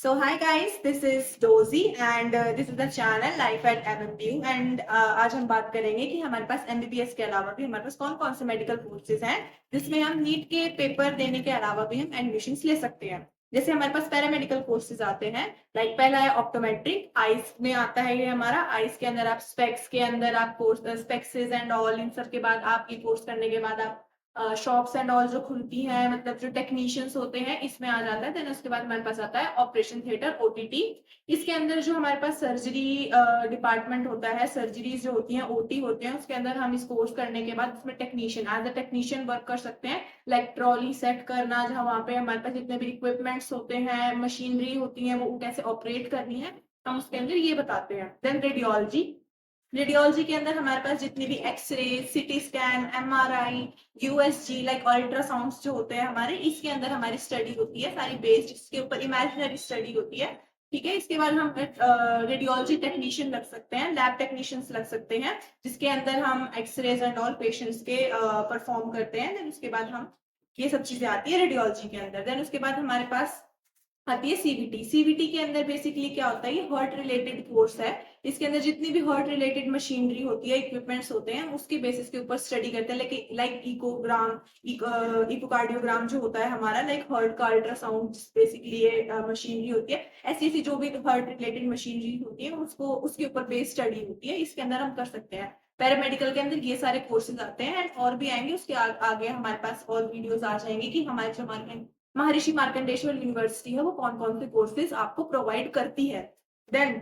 So hi guys, this is Dozy and this is the channel Life at MMBU and आज हम बात करेंगे कि हमारे पास MBBS के अलावा भी हमारे पास कौन कौन से मेडिकल कोर्सेज हैं जिसमें हम नीट के पेपर देने के अलावा भी हम एडमिशन्स ले सकते हैं। जैसे हमारे पास पैरामेडिकल कोर्सेज आते हैं, लाइक पहला है ऑप्टोमेट्रिक, आइज में आता है ये हमारा। आइज के अंदर आप स्पेक्स के अंदर आप कोर्स स्पेक्सेस एंड ऑल इन सब के बाद आप ये कोर्स करने के बाद आप शॉप्स एंड ऑल जो खुलती हैं, मतलब जो टेक्नीशियंस होते हैं, इसमें आ जाता है। देन उसके बाद हमारे पास आता है ऑपरेशन थिएटर ओटीटी। इसके अंदर जो हमारे पास सर्जरी डिपार्टमेंट होता है, सर्जरीज जो होती हैं, ओटी होते हैं, उसके अंदर हम इस कोर्स करने के बाद उसमें technician as a technician work कर सकते हैं। लाइक ट्रॉली सेट करना, जहाँ वहाँ पे हमारे पास जितने भी इक्विपमेंट्स होते हैं, मशीनरी होती है, वो कैसे ऑपरेट करनी है, हम उसके अंदर ये बताते हैं। देन रेडियोलॉजी, रेडियोलॉजी के अंदर हमारे पास जितनी भी X ray, CT scan, MRI, USG like ultrasounds जो होते हैं हमारे, इसके अंदर हमारी स्टडी होती है सारी बेस्ड, इसके ऊपर इमेजिनरी स्टडी होती है। ठीक है, इसके बाद हम रेडियोलॉजी टेक्नीशियन लग सकते हैं, लैब टेक्नीशियंस लग सकते हैं, जिसके अंदर हम एक्सरेज एंड ऑल पेशेंट्स के परफॉर्म करते हैं। देन उसके बाद हम ये सब चीजें आती है रेडियोलॉजी के अंदर। देन उसके बाद हमारे पास आती है सीवीटी। सीवीटी के अंदर बेसिकली क्या होता है, ये हार्ट रिलेटेड कोर्स है। इसके अंदर जितनी भी हार्ट रिलेटेड मशीनरी होती है, इक्विपमेंट्स होते हैं, उसके बेसिस के ऊपर स्टडी करते हैं। लाइक इकोग्राम, इकोकार्डियोग्राम जो होता है हमारा, लाइक हार्ट का अल्ट्रासाउंड, बेसिकली ये मशीनरी होती है। ऐसी ऐसी जो भी हार्ट रिलेटेड मशीनरी होती है, उसको उसके ऊपर बेस्ड स्टडी होती है, इसके अंदर हम कर सकते हैं। पैरामेडिकल के अंदर ये सारे कोर्सेज आते हैं एंड और भी आएंगे, उसके आगे हमारे पास और वीडियोस आ जाएंगे कि हमारे जो महर्षि मार्कंडेश्वर यूनिवर्सिटी है वो कौन कौन से कोर्सेज आपको प्रोवाइड करती है। देन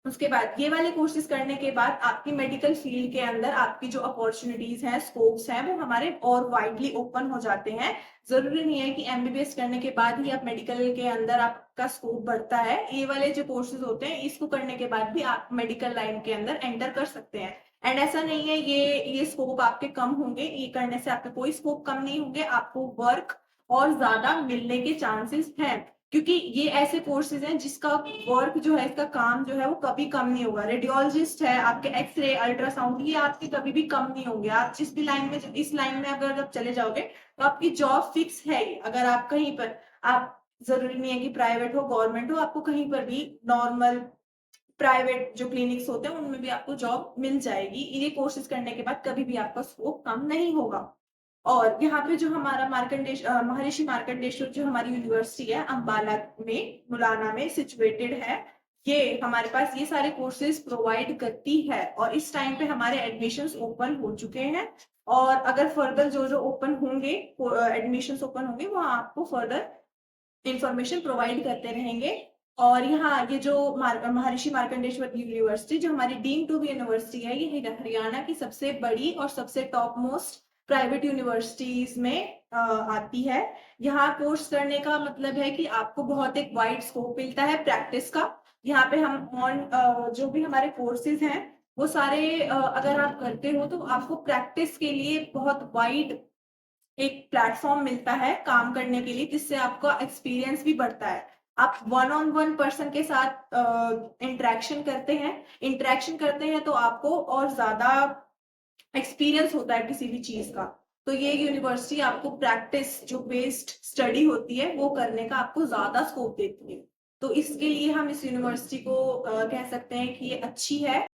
उसके बाद ये वाले कोर्सेज करने के बाद आपकी मेडिकल फील्ड के अंदर आपकी जो अपॉर्चुनिटीज हैं, स्कोप्स हैं, वो हमारे और वाइडली ओपन हो जाते हैं। जरूरी नहीं है कि एमबीबीएस करने के बाद ही आप मेडिकल के अंदर आपका स्कोप बढ़ता है। ये वाले जो कोर्सेज होते हैं, इसको करने के बाद भी आप मेडिकल लाइन के अंदर एंटर कर सकते हैं। एंड ऐसा नहीं है ये स्कोप आपके कम होंगे, ये करने से आपके कोई स्कोप कम नहीं होंगे, आपको वर्क और ज्यादा मिलने के चांसेस हैं, क्योंकि ये ऐसे कोर्सेज हैं जिसका वर्क जो है, इसका काम जो है वो कभी कम नहीं होगा। रेडियोलॉजिस्ट है, आपके एक्सरे, अल्ट्रासाउंड, ये आपके कभी भी कम नहीं होंगे। आप जिस भी लाइन में, इस लाइन में अगर आप चले जाओगे तो आपकी जॉब फिक्स है ही। अगर आप कहीं पर, आप जरूरी नहीं है कि प्राइवेट हो गवर्नमेंट हो, आपको कहीं पर भी नॉर्मल प्राइवेट जो क्लिनिक्स होते हैं उनमें भी आपको जॉब मिल जाएगी। ये कोर्सेज करने के बाद कभी भी आपका स्कोप कम नहीं होगा। और यहाँ पे जो हमारा महर्षि मार्कंडेश्वर जो हमारी यूनिवर्सिटी है, अंबाला में, मुलाना में सिचुएटेड है, ये हमारे पास ये सारे कोर्सेज प्रोवाइड करती है। और इस टाइम पे हमारे एडमिशंस ओपन हो चुके हैं, और अगर फर्दर जो जो ओपन होंगे, एडमिशंस ओपन होंगे, वो आपको फर्दर इंफॉर्मेशन प्रोवाइड करते रहेंगे। और यहाँ ये जो महर्षि मार्कंडेश्वर यूनिवर्सिटी जो हमारी डीम टू बी यूनिवर्सिटी है, ये हरियाणा की सबसे बड़ी और सबसे टॉप मोस्ट प्राइवेट यूनिवर्सिटीज में आती है। यहाँ कोर्स करने का मतलब है कि आपको बहुत एक वाइड स्कोप मिलता है प्रैक्टिस का। यहाँ पे हम जो भी हमारे कोर्सेज हैं, वो सारे अगर आप करते हो तो आपको प्रैक्टिस के लिए बहुत वाइड एक प्लेटफॉर्म मिलता है काम करने के लिए, जिससे आपका एक्सपीरियंस भी बढ़ता है। आप वन ऑन वन पर्सन के साथ इंटरेक्शन करते हैं तो आपको और ज्यादा एक्सपीरियंस होता है किसी भी चीज का। तो ये यूनिवर्सिटी आपको प्रैक्टिस जो बेस्ड स्टडी होती है वो करने का आपको ज्यादा स्कोप देती है। तो इसके लिए हम इस यूनिवर्सिटी को कह सकते हैं कि ये अच्छी है।